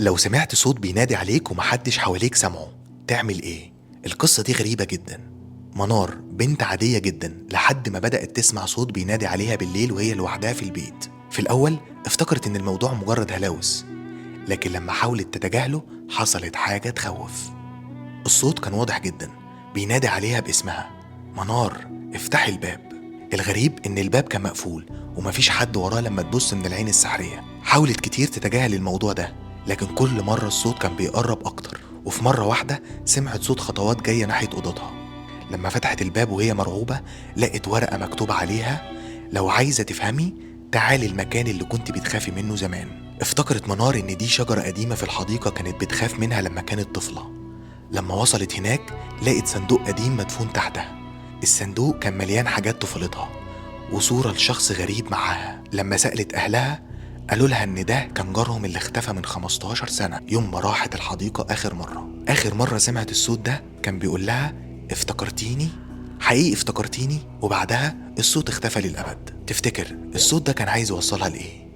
لو سمعت صوت بينادي عليك ومحدش حواليك سامعه، تعمل ايه؟ القصة دي غريبة جدا. منار بنت عادية جدا لحد ما بدأت تسمع صوت بينادي عليها بالليل وهي لوحدها في البيت. في الأول افتكرت إن الموضوع مجرد هلاوس، لكن لما حاولت تتجاهله حصلت حاجة تخوف. الصوت كان واضح جدا، بينادي عليها باسمها: منار، افتحي الباب. الغريب إن الباب كان مقفول ومفيش حد وراه لما تبص من العين السحرية. حاولت كتير تتجاهل الموضوع ده، لكن كل مرة الصوت كان بيقرب أكتر. وفي مرة واحدة سمعت صوت خطوات جاية ناحية أوضتها. لما فتحت الباب وهي مرعوبة لقت ورقة مكتوب عليها: لو عايزة تفهمي تعالي المكان اللي كنت بتخافي منه زمان. افتكرت منار إن دي شجرة قديمة في الحديقة كانت بتخاف منها لما كانت طفلة. لما وصلت هناك لقت صندوق قديم مدفون تحتها. الصندوق كان مليان حاجات طفولتها وصورة لشخص غريب معاها. لما سألت أهلها قالوا لها إن ده كان جارهم اللي اختفى من 15 سنة يوم ما راحت الحديقة آخر مرة سمعت الصوت ده كان بيقول لها: افتكرتيني؟ حقيقي افتكرتيني؟ وبعدها الصوت اختفى للأبد. تفتكر الصوت ده كان عايز يوصلها لإيه؟